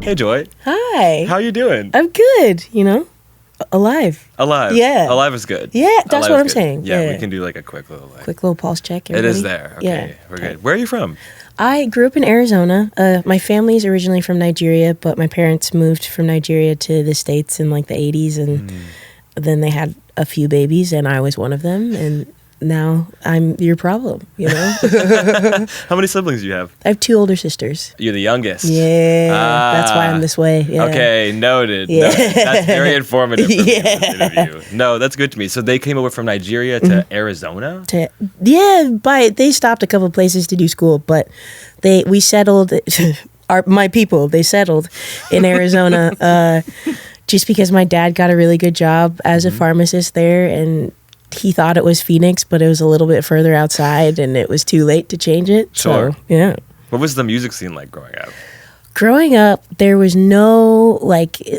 Hey, Joy. Hi. How you doing? I'm good, alive. Alive. Yeah. Alive is good. Yeah, that's Alive what is I'm good. saying. Yeah, Yeah. we can do like a quick little pulse check. It Everybody. is there. Okay, Yeah. we're good. Where are you from? I grew up in Arizona. My family's originally from Nigeria, but my parents moved from Nigeria to the States in like the 80s, and then they had a few babies, and I was one of them, and now I'm your problem, How many siblings do you have? I have 2 older sisters. You're the youngest. Yeah, that's why I'm this way. Yeah. Okay, noted. Yeah. Noted. That's very informative for me in this Yeah. interview. No, that's good to me. So they came over from Nigeria to Arizona? They stopped a couple places to do school, but we settled. My people, they settled in Arizona just because my dad got a really good job as a pharmacist there, and he thought it was Phoenix, but it was a little bit further outside, and it was too late to change it. Sure. So, yeah. What was the music scene like growing up? Growing up, there was no,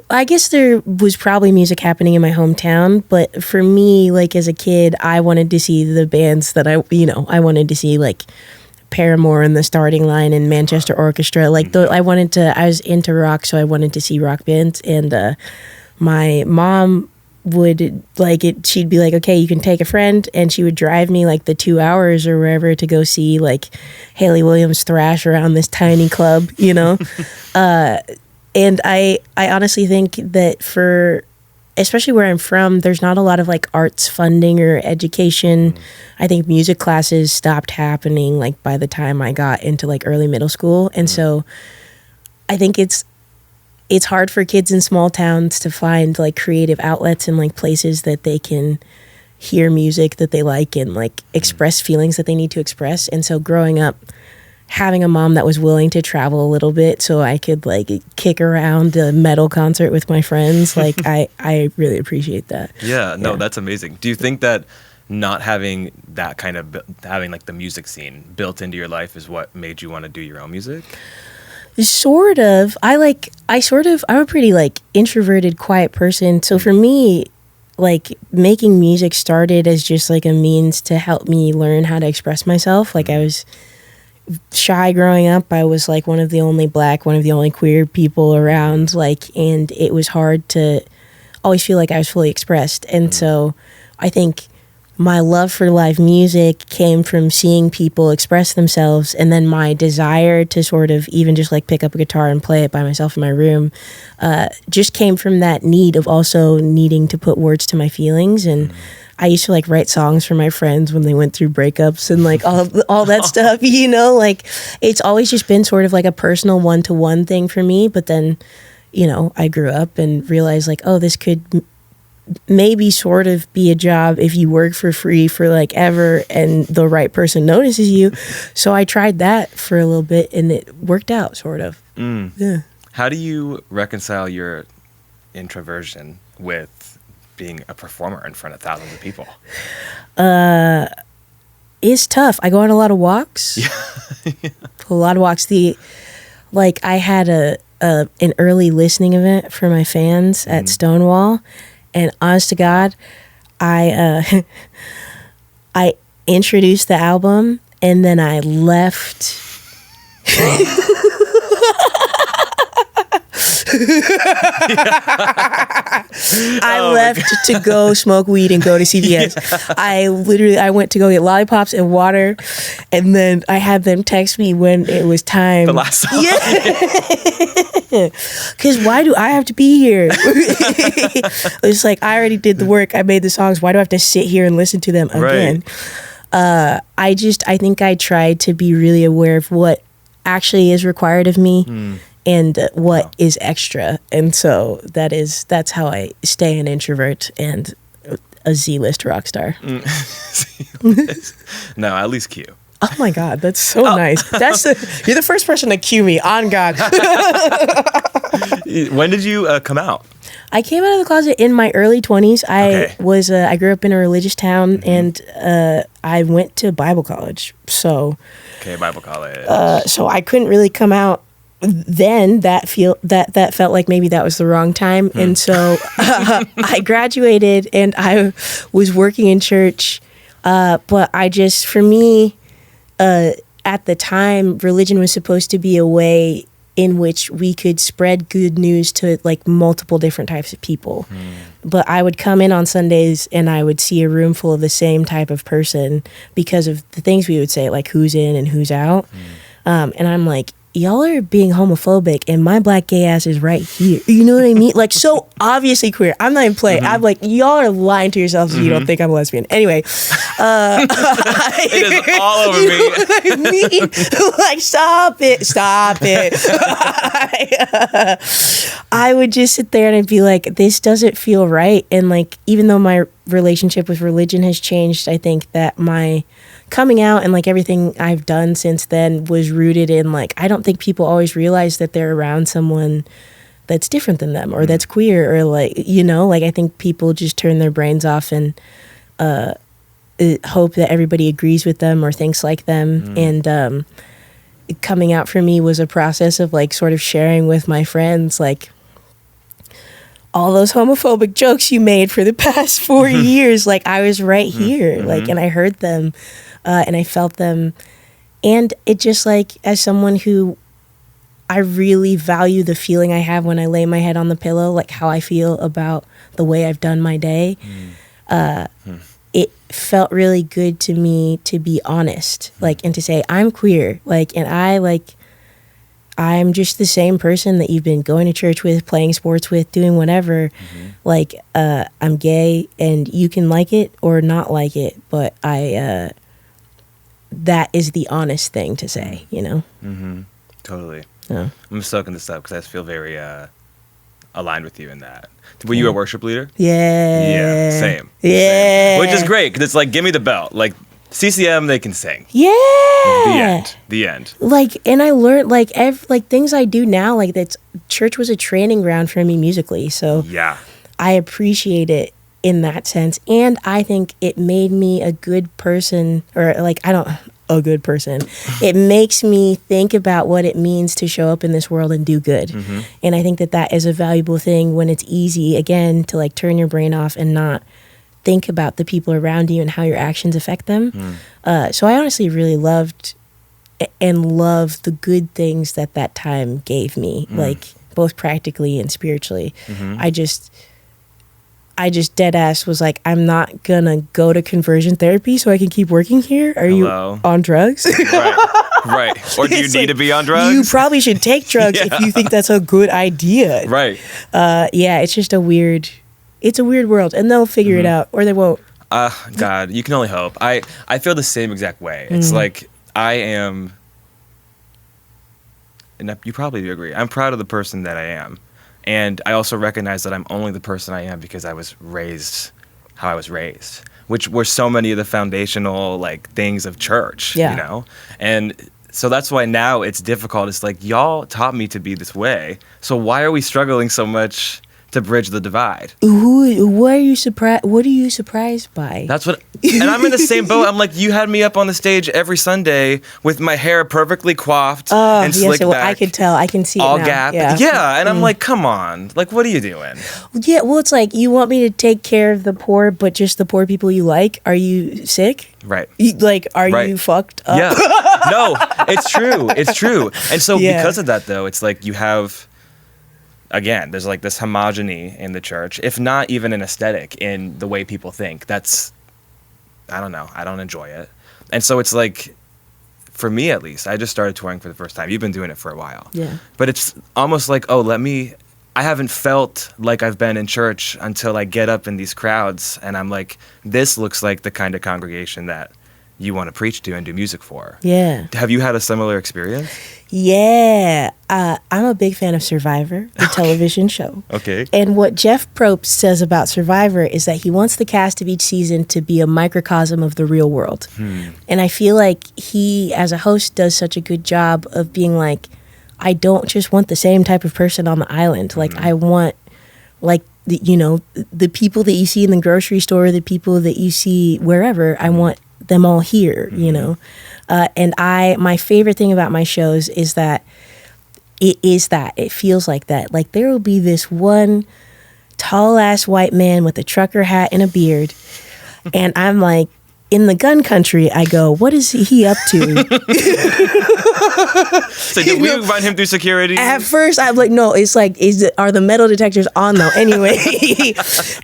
I guess there was probably music happening in my hometown, but for me, as a kid, I wanted to see the bands that I wanted to see, Paramore in the starting line and Manchester Orchestra. I was into rock, so I wanted to see rock bands, and my mom would she'd be like, okay, you can take a friend, and she would drive me the 2 hours or wherever to go see Haley Williams thrash around this tiny club, and I honestly think that especially where I'm from, there's not a lot of arts funding or education. I think music classes stopped happening by the time I got into early middle school, and so I think it's hard for kids in small towns to find creative outlets and places that they can hear music that they like and express feelings that they need to express. And so growing up, having a mom that was willing to travel a little bit so I could kick around a metal concert with my friends, I really appreciate that. Yeah, no, that's amazing. Do you think that not having that kind of having the music scene built into your life is what made you want to do your own music? Sort of. I'm a pretty introverted, quiet person. So for me, making music started as just a means to help me learn how to express myself. I was shy growing up. I was one of the only black, one of the only queer people around, and it was hard to always feel like I was fully expressed. And so I think my love for live music came from seeing people express themselves, and then my desire to sort of even just pick up a guitar and play it by myself in my room just came from that need of also needing to put words to my feelings. And I used to like write songs for my friends when they went through breakups and like all that stuff, you know, like it's always just been sort of like a personal one-to-one thing for me. But then, you know, I grew up and realized like, oh, this could maybe sort of be a job if you work for free for like ever and the right person notices you. So I tried that for a little bit and it worked out sort of. Yeah. How do you reconcile your introversion with being a performer in front of thousands of people? It's tough. I go on a lot of walks. Yeah. A lot of walks. I had an early listening event for my fans at Stonewall, and honest to God, I introduced the album and then I left. I left to go smoke weed and go to CVS. Yeah. I went to go get lollipops and water, and then I had them text me when it was time. The last song. Yeah. Because why do I have to be here? It's like, I already did the work. I made the songs. Why do I have to sit here and listen to them again? Right. I think I tried to be really aware of what actually is required of me. And what is extra. And so that's how I stay an introvert and a Z-list rock star. No, at least Q. Oh my God, that's so nice. You're the first person to cue me, on God. When did you come out? I came out of the closet in my early 20s. I grew up in a religious town, and I went to Bible college. So Bible college. So I couldn't really come out then. That felt like maybe that was the wrong time. And so I graduated and I was working in church. But for me, at the time, religion was supposed to be a way in which we could spread good news to like multiple different types of people. But I would come in on Sundays and I would see a room full of the same type of person because of the things we would say, like who's in and who's out. And I'm like, y'all are being homophobic and my black gay ass is right here. You know what I mean? Like, so obviously queer. I'm not even playing. I'm like, y'all are lying to yourselves if you don't think I'm a lesbian. Anyway. It is all over you me. know what I mean? Like, stop it. I would just sit there and I'd be like, this doesn't feel right. And like, even though my relationship with religion has changed, I think that my coming out and like everything I've done since then was rooted in like, I don't think people always realize that they're around someone that's different than them or that's queer or like, you know, like I think people just turn their brains off and hope that everybody agrees with them or thinks like them. And coming out for me was a process of like sort of sharing with my friends like all those homophobic jokes you made for the past 4 years. Like I was right here, like, and I heard them and I felt them. And it just like, as someone who I really value the feeling I have when I lay my head on the pillow, like how I feel about the way I've done my day. It felt really good to me to be honest, like, and to say I'm queer, like, and I'm just the same person that you've been going to church with, playing sports with, doing whatever. Like, I'm gay and you can like it or not like it, but that is the honest thing to say, you know? Totally. Yeah. I'm soaking this up because I feel very aligned with you in that. Were you a worship leader? Yeah. Same. Yeah. Same. Which is great because it's like, give me the belt. Like, CCM, they can sing. Yeah. The end. Like, and I learned like things I do now, like that's church was a training ground for me musically. So Yeah. I appreciate it in that sense. And I think it made me a good person, or like, a good person. It makes me think about what it means to show up in this world and do good. And I think that is a valuable thing when it's easy, again, to like turn your brain off and not think about the people around you and how your actions affect them. So I honestly really loved the good things that time gave me, like both practically and spiritually. I just dead ass was like, I'm not gonna go to conversion therapy so I can keep working here. Are you on drugs? Right. Or do you need to be on drugs? You probably should take drugs if you think that's a good idea. Right. Yeah, it's just a weird world, and they'll figure it out, or they won't. God, you can only hope. I feel the same exact way. It's like I am, and you probably do agree, I'm proud of the person that I am. And I also recognize that I'm only the person I am because I was raised how I was raised, which were so many of the foundational like things of church, you know? And so that's why now it's difficult. It's like, y'all taught me to be this way. So why are we struggling so much to bridge the divide? What are you surprised by? That's what, and I'm in the same boat. I'm like, you had me up on the stage every Sunday with my hair perfectly coiffed and slicked back. I could tell. I can see all it now. gap. Yeah, and I'm like, come on. Like, what are you doing? Yeah, well, it's like, you want me to take care of the poor, but just the poor people you like? Are you sick? Right. Are you fucked up? Yeah. No, it's true. It's true. And so because of that, though, it's like you have, again, there's like this homogeny in the church, if not even an aesthetic in the way people think. That's, I don't know. I don't enjoy it. And so it's like, for me at least, I just started touring for the first time. You've been doing it for a while. Yeah. But it's almost like, I haven't felt like I've been in church until I get up in these crowds and I'm like, this looks like the kind of congregation that you want to preach to and do music for. Yeah. Have you had a similar experience? Yeah. I'm a big fan of Survivor, the television show. Okay. And what Jeff Probst says about Survivor is that he wants the cast of each season to be a microcosm of the real world. And I feel like he, as a host, does such a good job of being like, I don't just want the same type of person on the island. Like, I want, like, the people that you see in the grocery store, the people that you see wherever, I want them all here, you know? And my favorite thing about my shows is that it feels like that. Like, there will be this one tall ass white man with a trucker hat and a beard. And I'm like, in the gun country, I go, what is he up to? So did we run him through security? At first, I'm like, no, it's like, are the metal detectors on though? Anyway,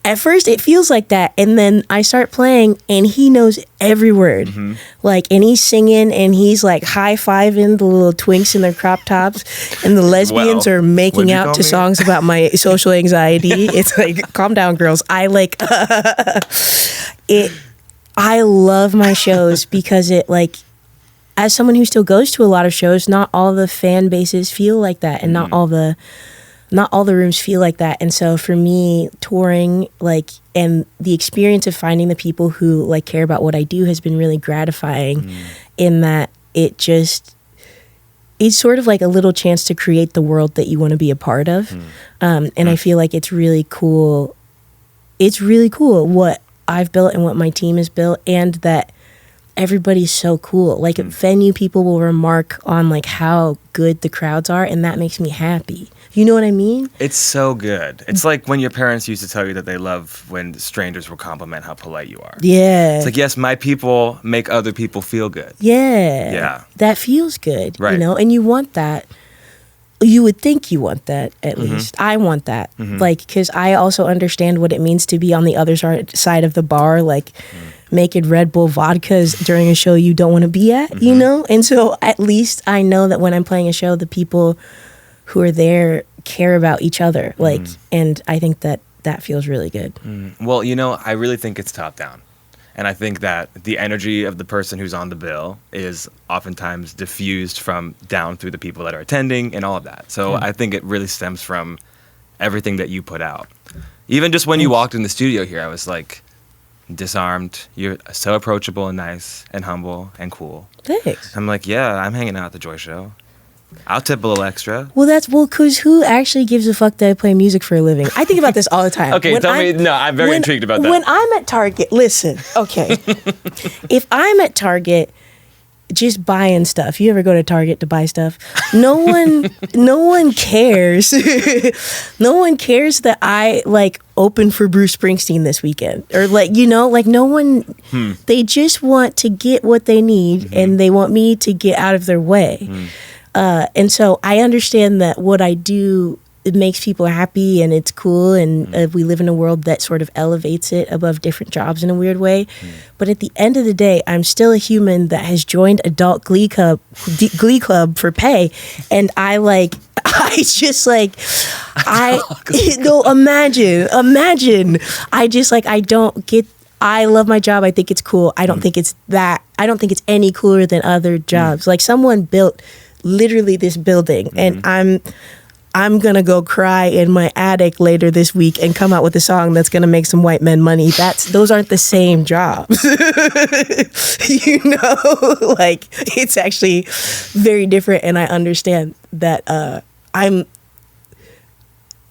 at first it feels like that. And then I start playing and he knows every word. Mm-hmm. Like, and he's singing and he's like high-fiving the little twinks in their crop tops. And the lesbians are making out to songs about my social anxiety. It's like, calm down, girls. I like it. I love my shows because it, like, as someone who still goes to a lot of shows, not all the fan bases feel like that, and not all the rooms feel like that. And so for me, touring, like, and the experience of finding the people who like care about what I do has been really gratifying. In that it's sort of like a little chance to create the world that you want to be a part of. And I feel like it's really cool. It's really cool what I've built and what my team has built, and that everybody's so cool. Like, venue people will remark on like how good the crowds are, and that makes me happy. You know what I mean? It's so good. It's like when your parents used to tell you that they love when strangers will compliment how polite you are. Yeah. It's like, yes, my people make other people feel good. Yeah. Yeah. That feels good. Right. You know, and you want that. You would think you want that, at least. I want that. Like, because I also understand what it means to be on the other side of the bar, like making Red Bull vodkas during a show you don't want to be at, you know? And so at least I know that when I'm playing a show, the people who are there care about each other. Like, and I think that feels really good. Well, you know, I really think it's top down. And I think that the energy of the person who's on the bill is oftentimes diffused from down through the people that are attending and all of that. So I think it really stems from everything that you put out. Even just when you walked in the studio here, I was like, disarmed. You're so approachable and nice and humble and cool. Thanks. I'm like, yeah, I'm hanging out at the Joy Show. I'll tip a little extra. Well, because who actually gives a fuck that I play music for a living? I think about this all the time. Okay, tell me. No, I'm very intrigued about that. When I'm at Target, listen, okay. If I'm at Target just buying stuff, you ever go to Target to buy stuff? No one cares. No one cares that I like open for Bruce Springsteen this weekend, or like, you know, like no one. They just want to get what they need, and they want me to get out of their way. And so I understand that what I do, it makes people happy and it's cool, and we live in a world that sort of elevates it above different jobs in a weird way. But at the end of the day, I'm still a human that has joined adult glee club for pay, and I just like, no, imagine, I love my job. I think it's cool. I don't think it's any cooler than other jobs. Like, someone built literally this building, and I'm gonna go cry in my attic later this week and come out with a song that's gonna make some white men money. Those aren't the same jobs. You know, like, it's actually very different, and I understand that I'm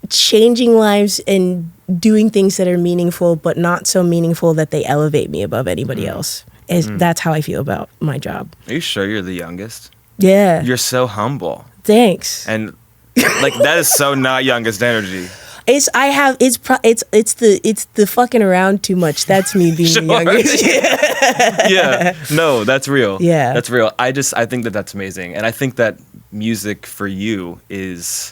changing lives and doing things that are meaningful, but not so meaningful that they elevate me above anybody else. That's how I feel about my job. Are you sure you're the youngest? Yeah. You're so humble. Thanks. And like, that is so not youngest energy. It's the fucking around too much. That's me being the youngest. Yeah. No, that's real. Yeah. That's real. I think that that's amazing. And I think that music for you is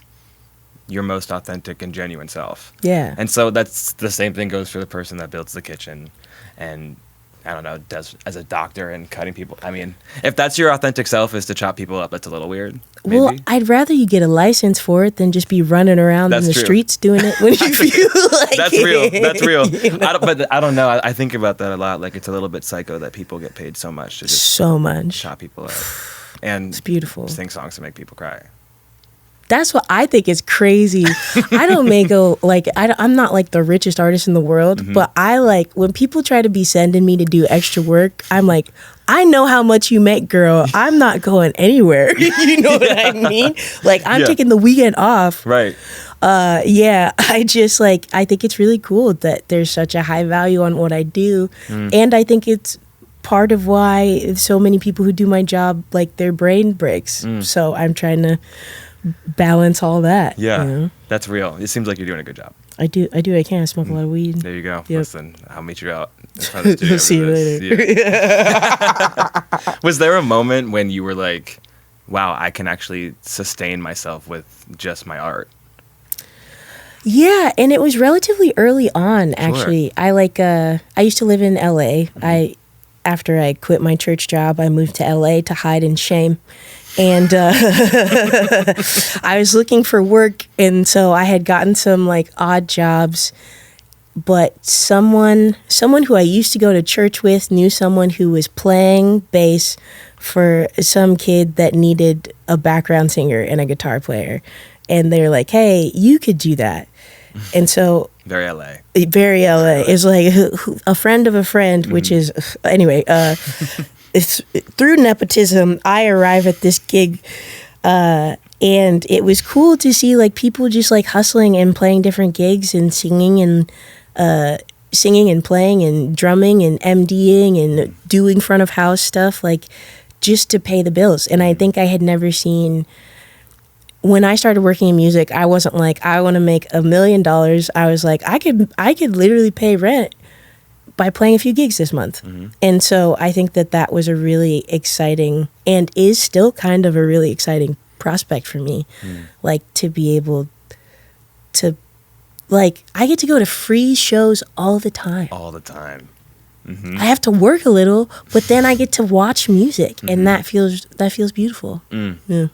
your most authentic and genuine self. Yeah. And so that's the same thing goes for the person that builds the kitchen and, I don't know, does as a doctor and cutting people. I mean, if that's your authentic self, is to chop people up, that's a little weird. Maybe. Well, I'd rather you get a license for it than just be running around in the streets doing it when you feel like That's real. That's real. You know? I don't know. I think about that a lot. Like, it's a little bit psycho that people get paid so much to just chop people up. And it's beautiful. Sing songs to make people cry. That's what I think is crazy. I don't make I'm not like the richest artist in the world, but I like when people try to be sending me to do extra work, I'm like, I know how much you make, girl. I'm not going anywhere. You know what I mean? Like, I'm taking the weekend off. Right. I just like, I think it's really cool that there's such a high value on what I do. And I think it's part of why so many people who do my job, like, their brain breaks. So I'm trying to balance all that. Yeah, you know? That's real. It seems like you're doing a good job. I do. I can. I smoke a lot of weed. There you go. Yep. Listen, I'll meet you out in front of the studio. See you later. Yeah. Was there a moment when you were like, wow, I can actually sustain myself with just my art? Yeah, and it was relatively early on, actually. Sure. I used to live in LA. Mm-hmm. After I quit my church job, I moved to LA to hide in shame. And I was looking for work, and so I had gotten some like odd jobs. But someone who I used to go to church with knew someone who was playing bass for some kid that needed a background singer and a guitar player. And they're like, hey, you could do that. And so... Very LA. Very LA. It's like a friend of a friend, which is... Anyway, it's, through nepotism, I arrive at this gig, and it was cool to see like people just like hustling and playing different gigs and singing and playing and drumming and MDing and doing front of house stuff, like just to pay the bills. And I think I had never seen... When I started working in music, I wasn't like, I want to make $1 million. I was like, I could literally pay rent by playing a few gigs this month. Mm-hmm. And so I think that was a really exciting, and is still kind of a really exciting prospect for me. Like to be able to, like, I get to go to free shows all the time. All the time. Mm-hmm. I have to work a little, but then I get to watch music, and that feels beautiful. Yeah.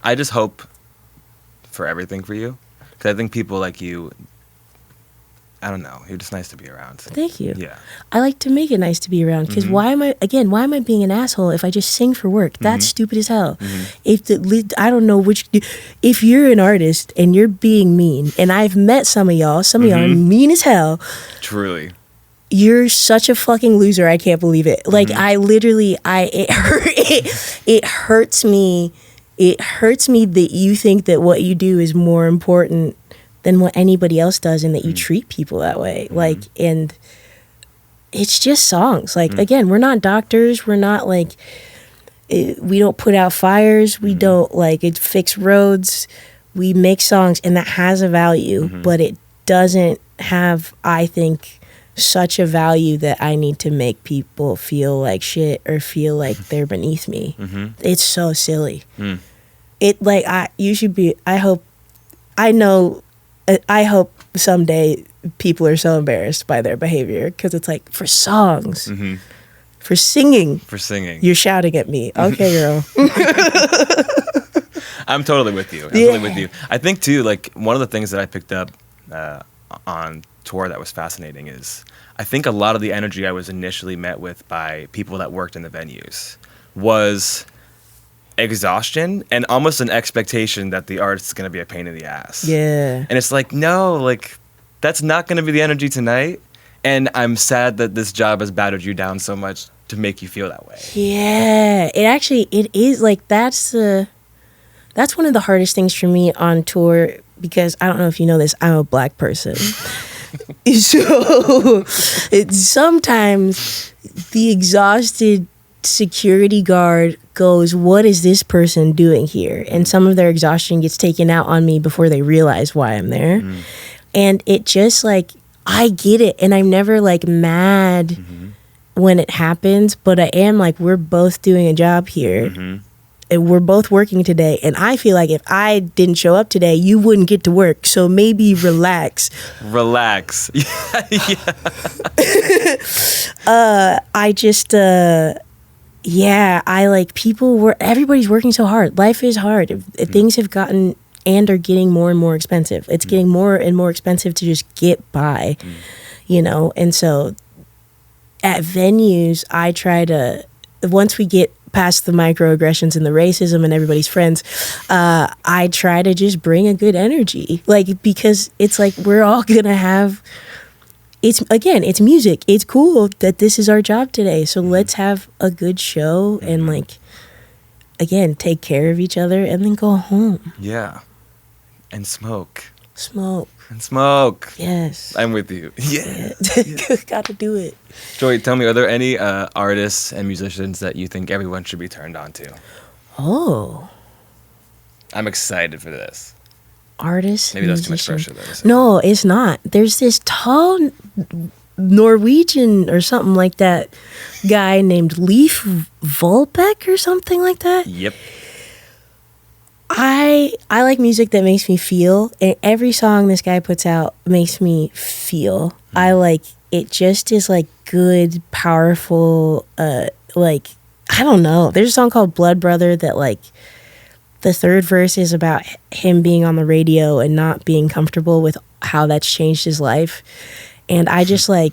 I just hope for everything for you, because I think people like you, I don't know, you're just nice to be around. Thank you. Yeah, I like to make it nice to be around, because why am I being an asshole if I just sing for work? That's stupid as hell. I don't know if you're an artist and you're being mean, and I've met some of y'all are mean as hell. Truly. You're such a fucking loser. I can't believe it. Like I literally, it hurts me. It hurts me that you think that what you do is more important than what anybody else does, and that you treat people that way. Like, and it's just songs. Like, again, we're not doctors. We're not like, we don't put out fires. We don't like fix roads. We make songs, and that has a value, but it doesn't have, I think, such a value that I need to make people feel like shit or feel like they're beneath me. It's so silly. It like I hope someday people are so embarrassed by their behavior, because it's like, for songs, for singing, you're shouting at me. Okay, girl. I'm totally with you. Totally with you. I think too, like, one of the things that I picked up on tour that was fascinating is, I think a lot of the energy I was initially met with by people that worked in the venues was exhaustion and almost an expectation that the artist is going to be a pain in the ass. Yeah. And it's like, no, like, that's not going to be the energy tonight. And I'm sad that this job has battered you down so much to make you feel that way. Yeah. It is like, that's one of the hardest things for me on tour, because I don't know if you know this, I'm a Black person. So sometimes the exhausted security guard goes, what is this person doing here? And some of their exhaustion gets taken out on me before they realize why I'm there. And it just like, I get it, and I'm never like mad when it happens, but I am like, we're both doing a job here. And we're both working today, and I feel like if I didn't show up today, you wouldn't get to work. So maybe relax. Relax. I just, I like everybody's working so hard. Life is hard. Things have gotten and are getting more and more expensive. It's getting more and more expensive to just get by, you know? And so at venues, I try to, once we get past the microaggressions and the racism and everybody's friends, I try to just bring a good energy, like, because it's like, we're all gonna have, it's music. It's cool that this is our job today, so let's have a good show and, like, again, take care of each other and then go home. Yeah. And smoke. And smoke. Yes. I'm with you. Yeah. Gotta do it. Joy, tell me, are there any artists and musicians that you think everyone should be turned on to? Oh. I'm excited for this. artist. Maybe that's too much musician. pressure, though. No, it's not. There's this tall Norwegian or something like that guy named Leif Volbeck or something like that. Yep. I like music that makes me feel, and every song this guy puts out makes me feel. I like it. Just is like good, powerful. Like I don't know. There's a song called Blood Brother that like the third verse is about him being on the radio and not being comfortable with how that's changed his life, and I just like.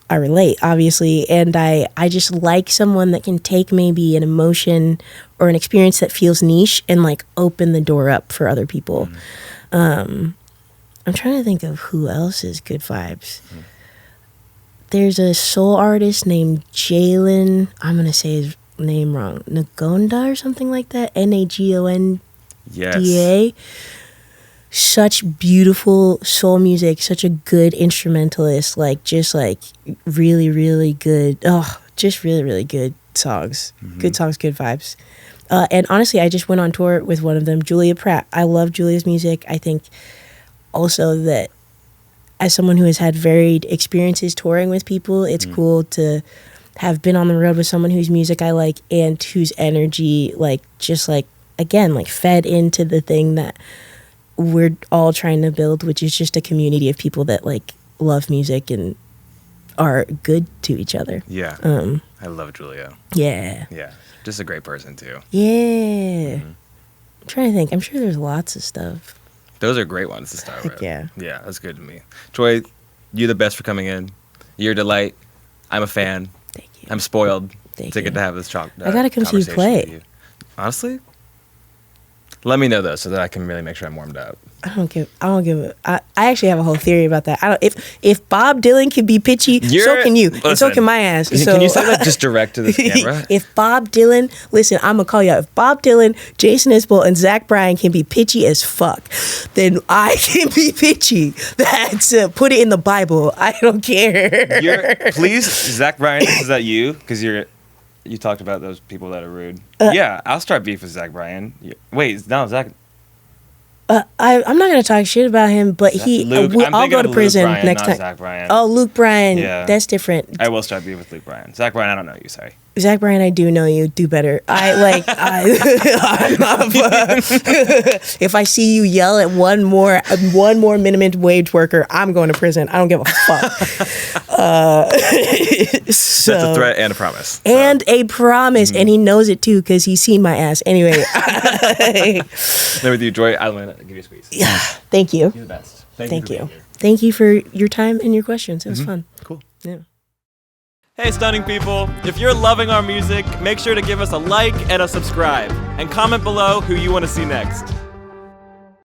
I relate, obviously, and I just like someone that can take maybe an emotion or an experience that feels niche and like open the door up for other people. I'm trying to think of who else is good vibes. There's a soul artist named Jalen. I'm going to say his name wrong. Nagonda or something like that. Nagonda. Yes. Such beautiful soul music, such a good instrumentalist, like just like really, really good. Oh, just really, really good songs. Good songs, good vibes. And honestly, I just went on tour with one of them, Julia Pratt. I love Julia's music. I think also that as someone who has had varied experiences touring with people, it's cool to have been on the road with someone whose music I like and whose energy, like, just like, again, like fed into the thing that we're all trying to build, which is just a community of people that like love music and are good to each other. Yeah. I love Julia. Yeah. Yeah. Just a great person too. Yeah. I'm trying to think. I'm sure there's lots of stuff. Those are great ones to start with. Yeah. Yeah, that's good to me. Joy, you're the best for coming in. You're a delight. I'm a fan. Thank you. I'm spoiled Thank to you. get to have this talk. I gotta come see you conversation play. with you. Honestly? Let me know though, so that I can really make sure I'm warmed up. I don't give I actually have a whole theory about that. I don't if Bob Dylan can be pitchy, so can you. And so can my ass. So Can you say that just direct to this camera? If Bob Dylan, listen, I'm gonna call you out. If Bob Dylan, Jason Isbell, and Zach Bryan can be pitchy as fuck, then I can be pitchy. That's put it in the Bible. I don't care. Please, Zach Bryan, is that you? Because you talked about those people that are rude. Yeah, I'll start beef with Zach Bryan. Wait, no, Zach. I'm not gonna talk shit about him, but I'll go to prison Bryan, next not time. Zach Bryan. Oh, Luke Bryan. Yeah. That's different. I will start beef with Luke Bryan. Zach Bryan, I don't know you. Sorry. Zach Bryan, I do know you. Do better. If I see you yell at one more minimum wage worker, I'm going to prison. I don't give a fuck. That's a threat and a promise. And a promise, and he knows it too because he's seen my ass. Anyway. Then with you, Joy, I'm gonna give you a squeeze. Yeah. Thank you. You're the best. Thank you. Thank you for your time and your questions. It was fun. Cool. Yeah. Hey stunning people, if you're loving our music, make sure to give us a like and a subscribe, and comment below who you want to see next.